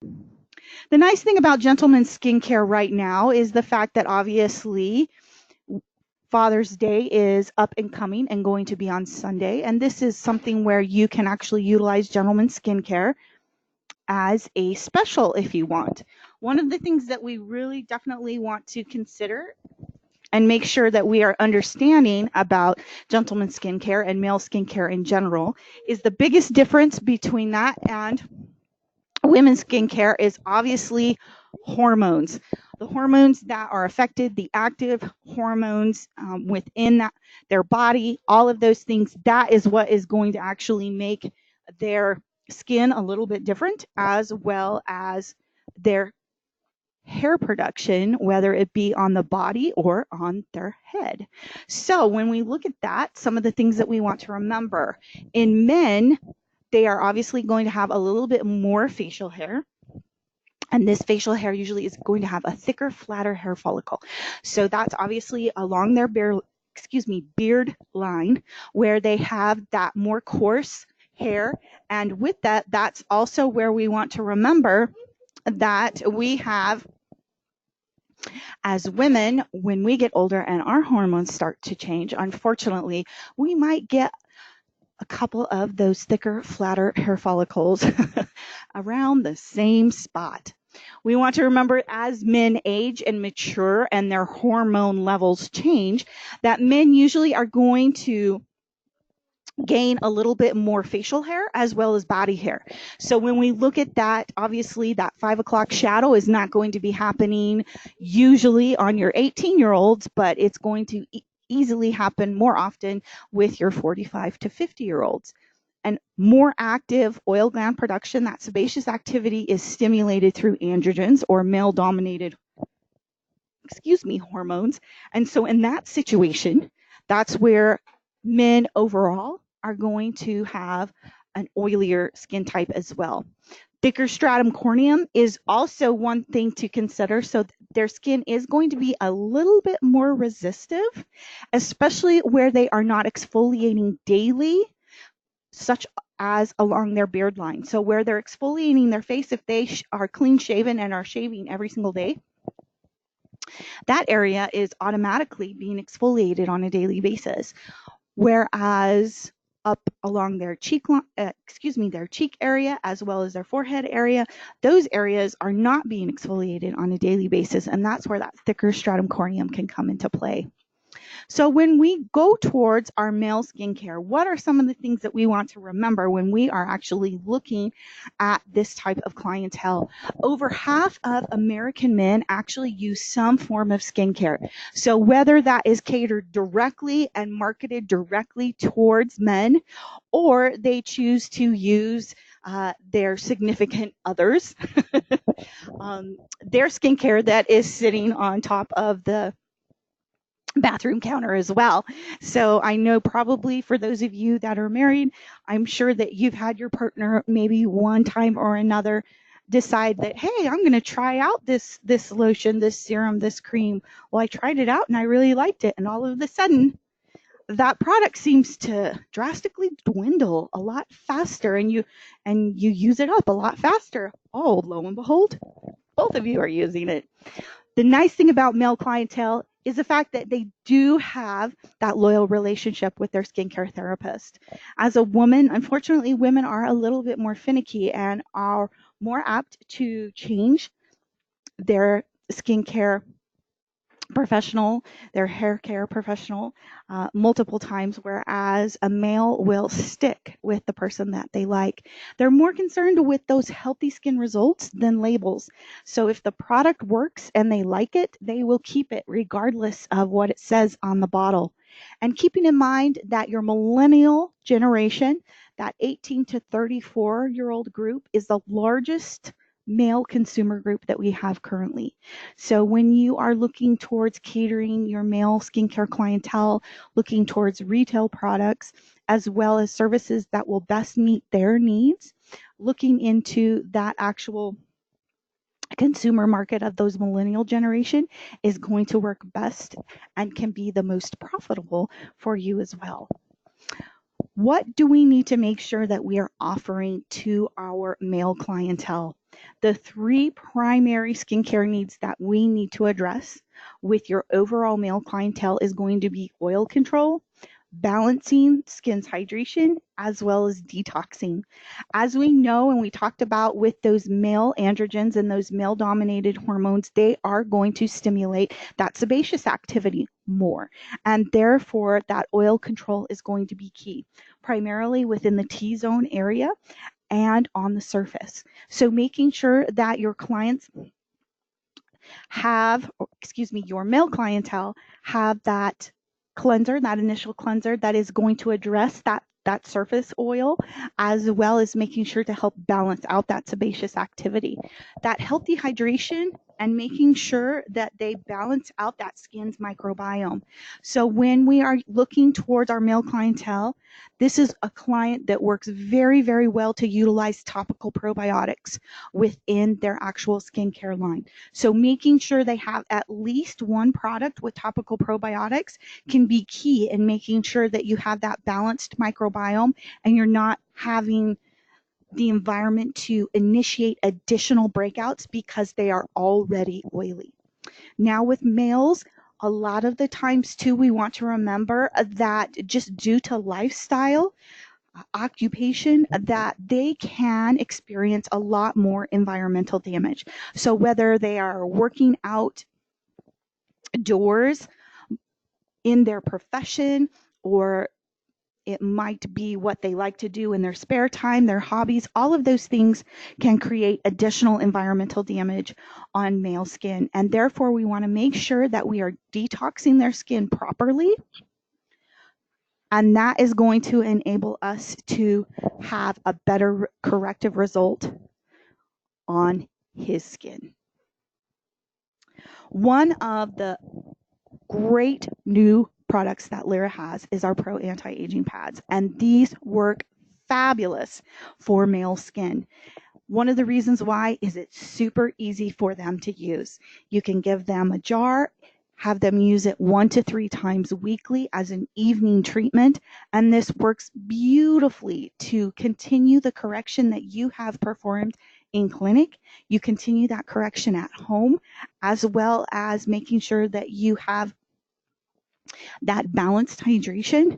The nice thing about gentlemen's skincare right now is the fact that obviously Father's Day is up and coming and going to be on Sunday. And this is something where you can actually utilize gentlemen's skincare as a special if you want. One of the things that we really definitely want to consider and make sure that we are understanding about gentlemen's skincare and male skincare in general is the biggest difference between that and women's skincare is obviously hormones. The hormones that are affected, the active hormones within their body, all of those things, that is what is going to actually make their skin a little bit different, as well as their hair production, whether it be on the body or on their head. So when we look at that, some of the things that we want to remember in men, they are obviously going to have a little bit more facial hair. And this facial hair usually is going to have a thicker, flatter hair follicle. So that's obviously along their beard line where they have that more coarse hair. And with that, that's also where we want to remember that we have, as women, when we get older and our hormones start to change, unfortunately, we might get a couple of those thicker, flatter hair follicles around the same spot. We want to remember as men age and mature and their hormone levels change, that men usually are going to gain a little bit more facial hair as well as body hair. So when we look at that, obviously that 5 o'clock shadow is not going to be happening usually on your 18-year-olds, but it's going to easily happen more often with your 45 to 50-year-olds. And more active oil gland production, that sebaceous activity, is stimulated through androgens or male dominated hormones. And so in that situation, that's where men overall are going to have an oilier skin type as well. Thicker stratum corneum is also one thing to consider. So their skin is going to be a little bit more resistive, especially where they are not exfoliating daily, such as along their beard line. So where they're exfoliating their face, if they are clean shaven and are shaving every single day, that area is automatically being exfoliated on a daily basis. Whereas up along their their cheek area as well as their forehead area, those areas are not being exfoliated on a daily basis, and that's where that thicker stratum corneum can come into play. So when we go towards our male skincare, what are some of the things that we want to remember when we are actually looking at this type of clientele? Over half of American men actually use some form of skincare. So whether that is catered directly and marketed directly towards men, or they choose to use their significant others, their skincare that is sitting on top of the bathroom counter as well. So I know probably for those of you that are married, I'm sure that you've had your partner maybe one time or another decide that, hey, I'm going to try out this lotion, this serum, this cream. Well, I tried it out and I really liked it, and all of a sudden that product seems to drastically dwindle a lot faster, and you use it up a lot faster. Oh, lo and behold, both of you are using it. The nice thing about male clientele is the fact that they do have that loyal relationship with their skincare therapist. As a woman, unfortunately, women are a little bit more finicky and are more apt to change their skincare professional, their hair care professional, multiple times, whereas a male will stick with the person that they like. They're more concerned with those healthy skin results than labels. So if the product works and they like it, they will keep it regardless of what it says on the bottle. And keeping in mind that your millennial generation, that 18 to 34-year-old group, is the largest male consumer group that we have currently. So when you are looking towards catering your male skincare clientele, looking towards retail products, as well as services that will best meet their needs, looking into that actual consumer market of those millennial generation is going to work best and can be the most profitable for you as well. What do we need to make sure that we are offering to our male clientele? The three primary skincare needs that we need to address with your overall male clientele is going to be oil control, balancing skin's hydration, as well as detoxing. As we know, and we talked about with those male androgens and those male dominated hormones, they are going to stimulate that sebaceous activity more. And therefore, that oil control is going to be key, primarily within the T zone area and on the surface. So making sure that your clients your male clientele have that cleanser, that initial cleanser that is going to address that surface oil, as well as making sure to help balance out that sebaceous activity. That healthy hydration and making sure that they balance out that skin's microbiome. So when we are looking towards our male clientele, this is a client that works very, very well to utilize topical probiotics within their actual skincare line. So making sure they have at least one product with topical probiotics can be key in making sure that you have that balanced microbiome and you're not having the environment to initiate additional breakouts because they are already oily. Now with males, a lot of the times too, we want to remember that just due to lifestyle, occupation, that they can experience a lot more environmental damage. So whether they are working outdoors in their profession, or it might be what they like to do in their spare time, their hobbies, all of those things can create additional environmental damage on male skin. And therefore, we want to make sure that we are detoxing their skin properly. And that is going to enable us to have a better corrective result on his skin. One of the great new products that Lira has is our Pro Anti-Aging Pads, and these work fabulous for male skin. One of the reasons why is it's super easy for them to use. You can give them a jar, have them use it 1 to 3 times weekly as an evening treatment, and this works beautifully to continue the correction that you have performed in clinic. You continue that correction at home, as well as making sure that you have that balanced hydration.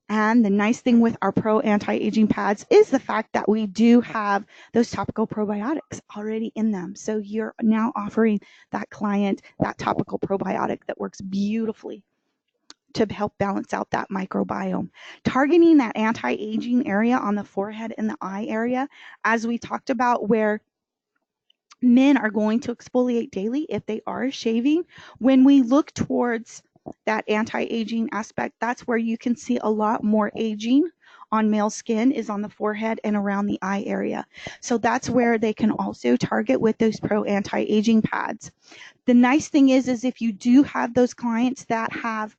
And the nice thing with our Pro Anti-Aging Pads is the fact that we do have those topical probiotics already in them. So you're now offering that client that topical probiotic that works beautifully to help balance out that microbiome. Targeting that anti-aging area on the forehead and the eye area, as we talked about, where men are going to exfoliate daily if they are shaving. When we look towards that anti-aging aspect, that's where you can see a lot more aging on male skin is on the forehead and around the eye area. So that's where they can also target with those Pro Anti-Aging Pads. The nice thing is if you do have those clients that have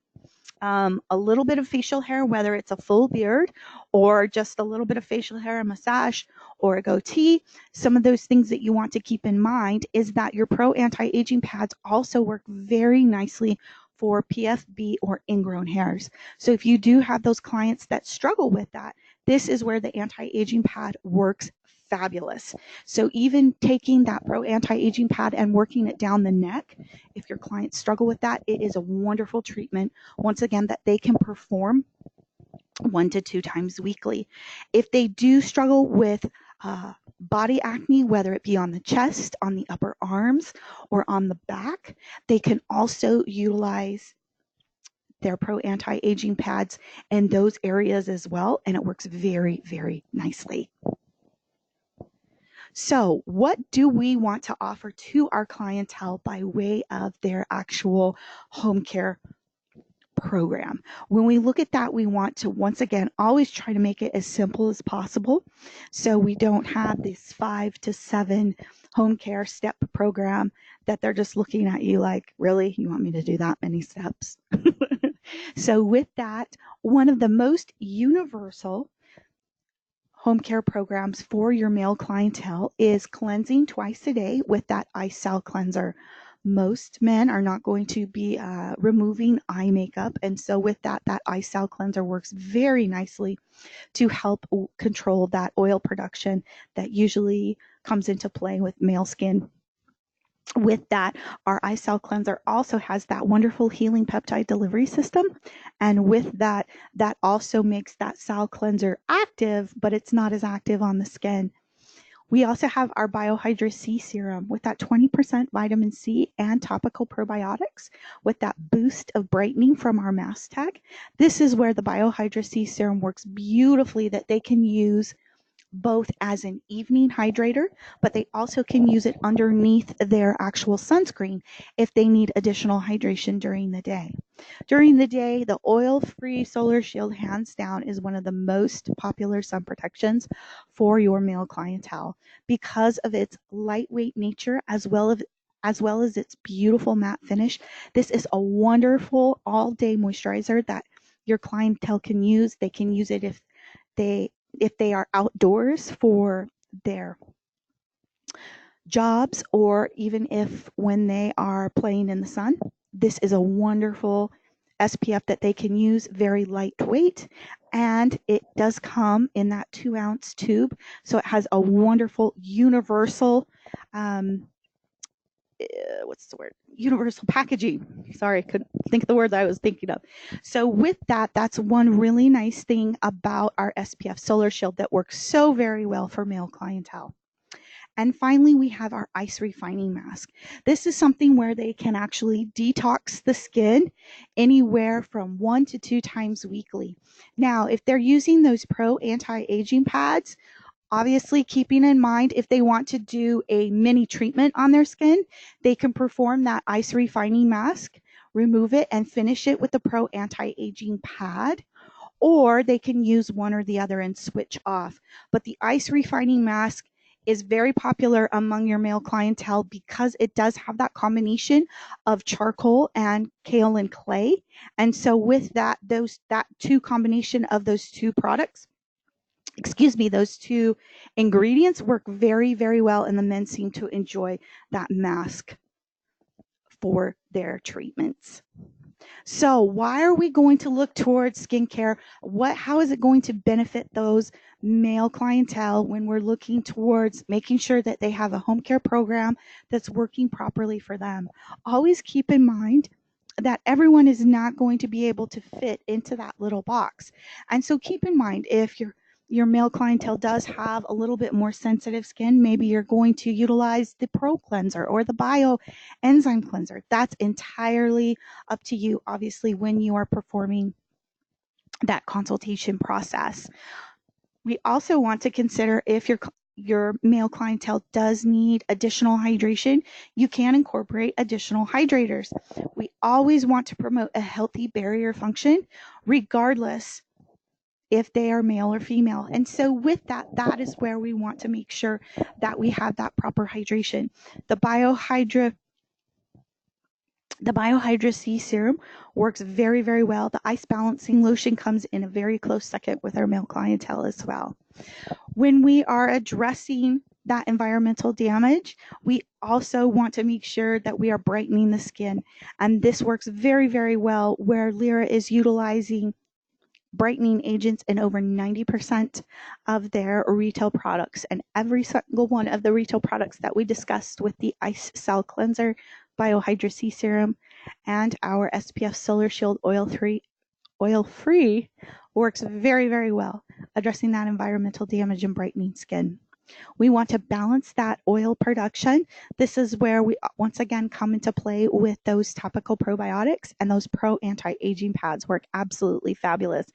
a little bit of facial hair, whether it's a full beard or just a little bit of facial hair, a mustache, or a goatee, some of those things that you want to keep in mind is that your Pro Anti-Aging Pads also work very nicely for PFB or ingrown hairs. So if you do have those clients that struggle with that, this is where the anti-aging pad works fabulous. So even taking that Pro Anti-Aging Pad and working it down the neck, if your clients struggle with that, it is a wonderful treatment, once again, that they can perform 1 to 2 times weekly. If they do struggle with body acne, whether it be on the chest, on the upper arms, or on the back, they can also utilize their Pro Anti-Aging Pads in those areas as well, and it works very, very nicely. So what do we want to offer to our clientele by way of their actual home care program? When we look at that, we want to, once again, always try to make it as simple as possible. So we don't have this 5 to 7 home care step program that they're just looking at you like, really? You want me to do that many steps? So with that, one of the most universal home care programs for your male clientele is cleansing twice a day with that ice cell cleanser. Most men are not going to be removing eye makeup, and so with that eye cell cleanser works very nicely to help control that oil production that usually comes into play with male skin. With that, our eye cell cleanser also has that wonderful healing peptide delivery system. And with that, that also makes that cell cleanser active, but it's not as active on the skin. We also have our Biohydra C serum with that 20% vitamin C and topical probiotics with that boost of brightening from our Mass Tech. This is where the Biohydra C serum works beautifully, that they can use both as an evening hydrator, but they also can use it underneath their actual sunscreen if they need additional hydration during the day. During the day, the oil-free Solar Shield, hands down, is one of the most popular sun protections for your male clientele because of its lightweight nature as well as its beautiful matte finish. This is a wonderful all-day moisturizer that your clientele can use. They can use it if they are outdoors for their jobs, or even if when they are playing in the sun. This is a wonderful SPF that they can use, very lightweight, and it does come in that 2-ounce tube. So it has a wonderful universal universal packaging. Sorry, I couldn't think of the word that I was thinking of. So with that, that's one really nice thing about our SPF Solar Shield that works so very well for male clientele. And finally, we have our ice refining mask. This is something where they can actually detox the skin anywhere from 1 to 2 times weekly. Now, if they're using those Pro Anti-Aging pads, obviously keeping in mind if they want to do a mini treatment on their skin, they can perform that ice refining mask, remove it, and finish it with the Pro Anti-Aging pad, or they can use one or the other and switch off. But the ice refining mask is very popular among your male clientele because it does have that combination of charcoal and kaolin clay. And so with that combination of those two products, those two ingredients work very, very well, and the men seem to enjoy that mask for their treatments. So why are we going to look towards skincare? How is it going to benefit those male clientele when we're looking towards making sure that they have a home care program that's working properly for them? Always keep in mind that everyone is not going to be able to fit into that little box. And so keep in mind, if your male clientele does have a little bit more sensitive skin, maybe you're going to utilize the Pro Cleanser or the Bio Enzyme Cleanser. That's entirely up to you, obviously, when you are performing that consultation process. We also want to consider if your male clientele does need additional hydration, you can incorporate additional hydrators. We always want to promote a healthy barrier function, regardless if they are male or female. And so with that, that is where we want to make sure that we have that proper hydration. The Biohydra C serum works very, very well. The ice balancing lotion comes in a very close second with our male clientele as well. When we are addressing that environmental damage, we also want to make sure that we are brightening the skin. And this works very, very well where Lira is utilizing brightening agents in over 90% of their retail products. And every single one of the retail products that we discussed with the Ice Cell Cleanser, Biohydra C Serum, and our SPF Solar Shield oil-free works very, very well, addressing that environmental damage and brightening skin. We want to balance that oil production. This is where we once again come into play with those topical probiotics, and those Pro Anti-Aging pads work absolutely fabulous,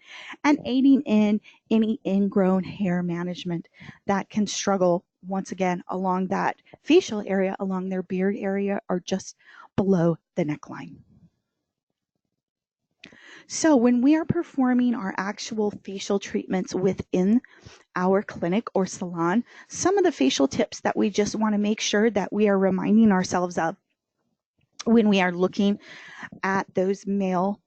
and aiding in any ingrown hair management that can struggle once again along that facial area, along their beard area, or just below the neckline. So when we are performing our actual facial treatments within our clinic or salon, some of the facial tips that we just want to make sure that we are reminding ourselves of when we are looking at those male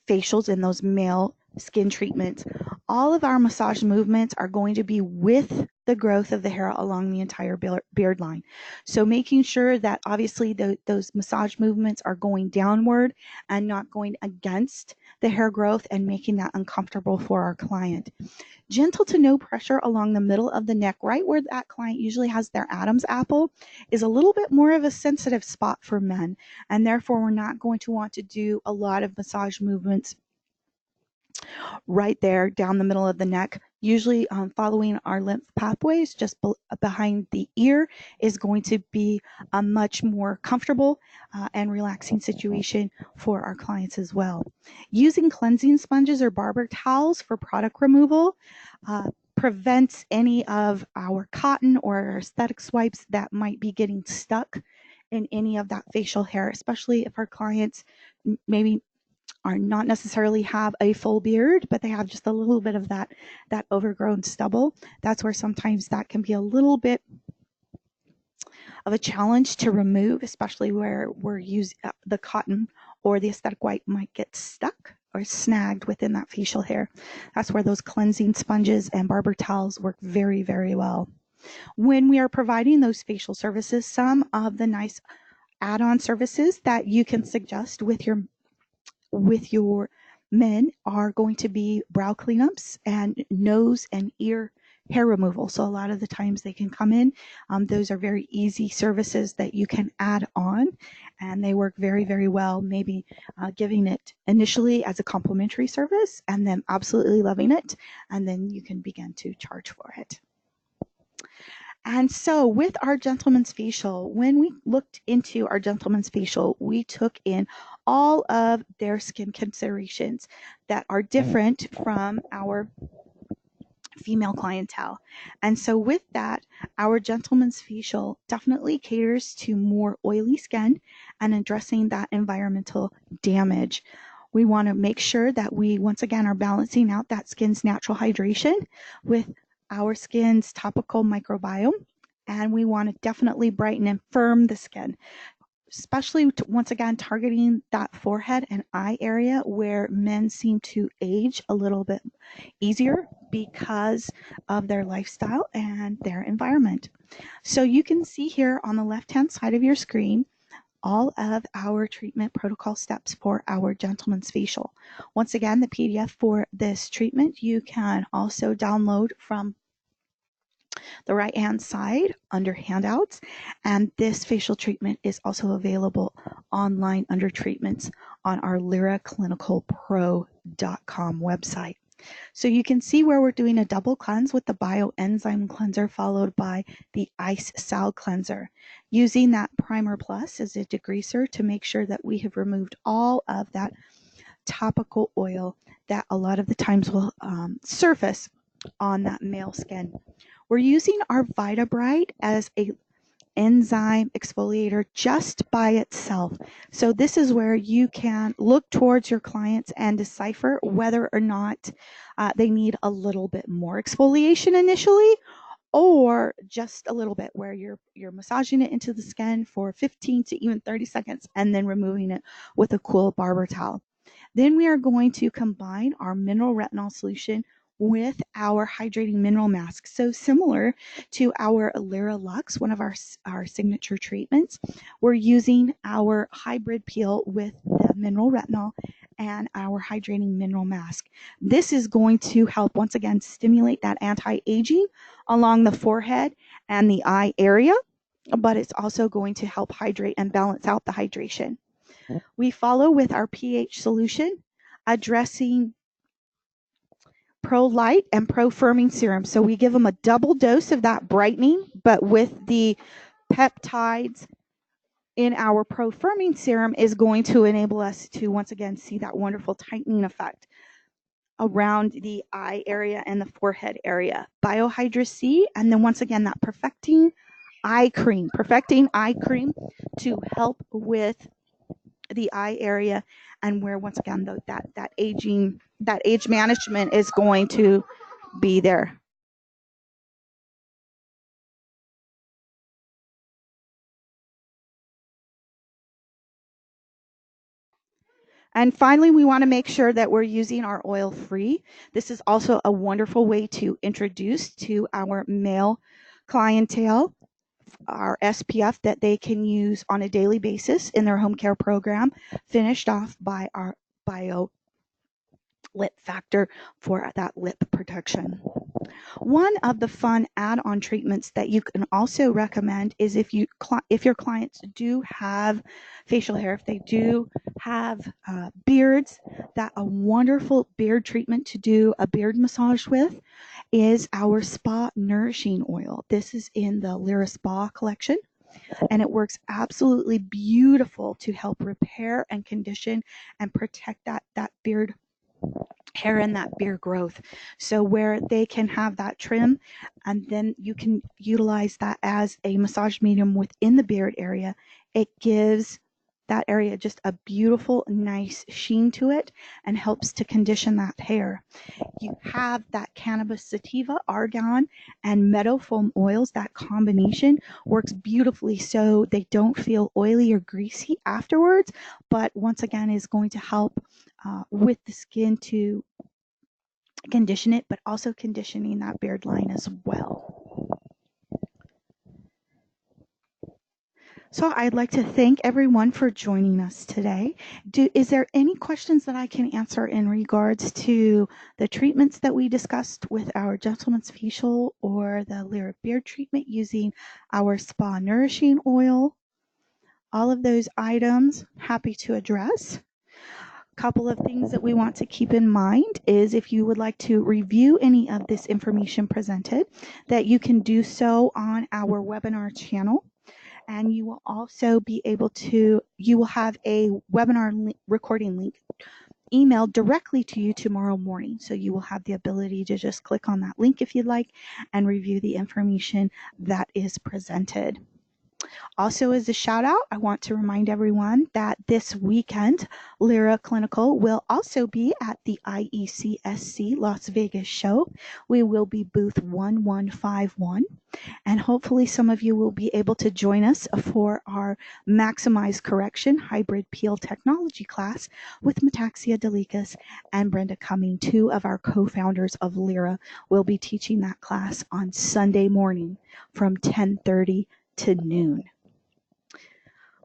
facials and those male skin treatments All of our massage movements are going to be with the growth of the hair along the entire beard line. So making sure that obviously those massage movements are going downward and not going against the hair growth and making that uncomfortable for our client. Gentle to no pressure along the middle of the neck, right where that client usually has their Adam's apple, is a little bit more of a sensitive spot for men, and therefore we're not going to want to do a lot of massage movements right there down the middle of the neck. Usually following our lymph pathways just behind the ear is going to be a much more comfortable and relaxing situation for our clients as well. Using cleansing sponges or barber towels for product removal prevents any of our cotton or aesthetic swipes that might be getting stuck in any of that facial hair, especially if our clients maybe are not necessarily have a full beard, but they have just a little bit of that overgrown stubble. That's where sometimes that can be a little bit of a challenge to remove, especially where we're using the cotton or the aesthetic white might get stuck or snagged within that facial hair. That's where those cleansing sponges and barber towels work very, very well. When we are providing those facial services, some of the nice add-on services that you can suggest with your men are going to be brow cleanups and nose and ear hair removal. So a lot of the times they can come in. Those are very easy services that you can add on, and they work very, very well. Maybe giving it initially as a complimentary service and then absolutely loving it, and then you can begin to charge for it. And so with our gentleman's facial, when we looked into our gentleman's facial, we took in all of their skin considerations that are different from our female clientele. And so with that, our gentleman's facial definitely caters to more oily skin and addressing that environmental damage. We want to make sure that we, once again, are balancing out that skin's natural hydration with our skin's topical microbiome, and we want to definitely brighten and firm the skin, especially once again targeting that forehead and eye area where men seem to age a little bit easier because of their lifestyle and their environment. So you can see here on the left-hand side of your screen all of our treatment protocol steps for our gentleman's facial. Once again, the PDF for this treatment you can also download from the right-hand side under handouts, and this facial treatment is also available online under treatments on our liraclinicalpro.com website. So you can see where we're doing a double cleanse with the bioenzyme cleanser followed by the ice sal cleanser. Using that primer plus as a degreaser to make sure that we have removed all of that topical oil that a lot of the times will surface on that male skin. We're using our VitaBright as a enzyme exfoliator just by itself. So this is where you can look towards your clients and decipher whether or not they need a little bit more exfoliation initially, or just a little bit where you're massaging it into the skin for 15 to even 30 seconds and then removing it with a cool barber towel. Then we are going to combine our mineral retinol solution with our hydrating mineral mask. So similar to our Lira Lux, one of our signature treatments, we're using our hybrid peel with the mineral retinol and our hydrating mineral mask. This is going to help once again stimulate that anti-aging along the forehead and the eye area, but it's also going to help hydrate and balance out the hydration. We follow with our pH solution, addressing Pro Light and Pro Firming Serum. So we give them a double dose of that brightening, but with the peptides in our Pro Firming Serum is going to enable us to once again see that wonderful tightening effect around the eye area and the forehead area. Biohydra C, and then once again that perfecting eye cream to help with the eye area, and where once again that age management is going to be there. And finally, we want to make sure that we're using our oil-free. This is also a wonderful way to introduce to our male clientele our SPF that they can use on a daily basis in their home care program, finished off by our Bio Lip Factor for that lip protection. One of the fun add-on treatments that you can also recommend is if your clients do have facial hair, if they do have beards, that a wonderful beard treatment to do a beard massage with is our Spa Nourishing Oil. This is in the Lira Spa collection, and it works absolutely beautiful to help repair and condition and protect that beard hair and that beard growth. So where they can have that trim, and then you can utilize that as a massage medium within the beard area, it gives that area just a beautiful, nice sheen to it and helps to condition that hair. You have that cannabis sativa, argan, and meadow foam oils. That combination works beautifully so they don't feel oily or greasy afterwards, but once again is going to help with the skin to condition it, but also conditioning that beard line as well. So I'd like to thank everyone for joining us today. Is there any questions that I can answer in regards to the treatments that we discussed with our Gentleman's Facial or the Lira Beard treatment using our Spa Nourishing Oil? All of those items, happy to address. Couple of things that we want to keep in mind is if you would like to review any of this information presented, that you can do so on our webinar channel. And you will also be able to, you will have a webinar recording link emailed directly to you tomorrow morning. So you will have the ability to just click on that link if you'd like and review the information that is presented. Also, as a shout out, I want to remind everyone that this weekend, Lira Clinical will also be at the IECSC Las Vegas show. We will be booth 1151, and hopefully some of you will be able to join us for our Maximize Correction Hybrid Peel Technology class with Metaxia Delikas and Brenda Cumming, two of our co-founders of Lira, will be teaching that class on Sunday morning from 10:30 to noon.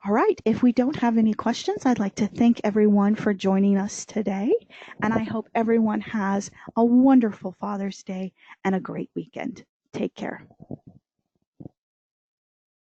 All right, if we don't have any questions, I'd like to thank everyone for joining us today, and I hope everyone has a wonderful Father's Day and a great weekend. Take care.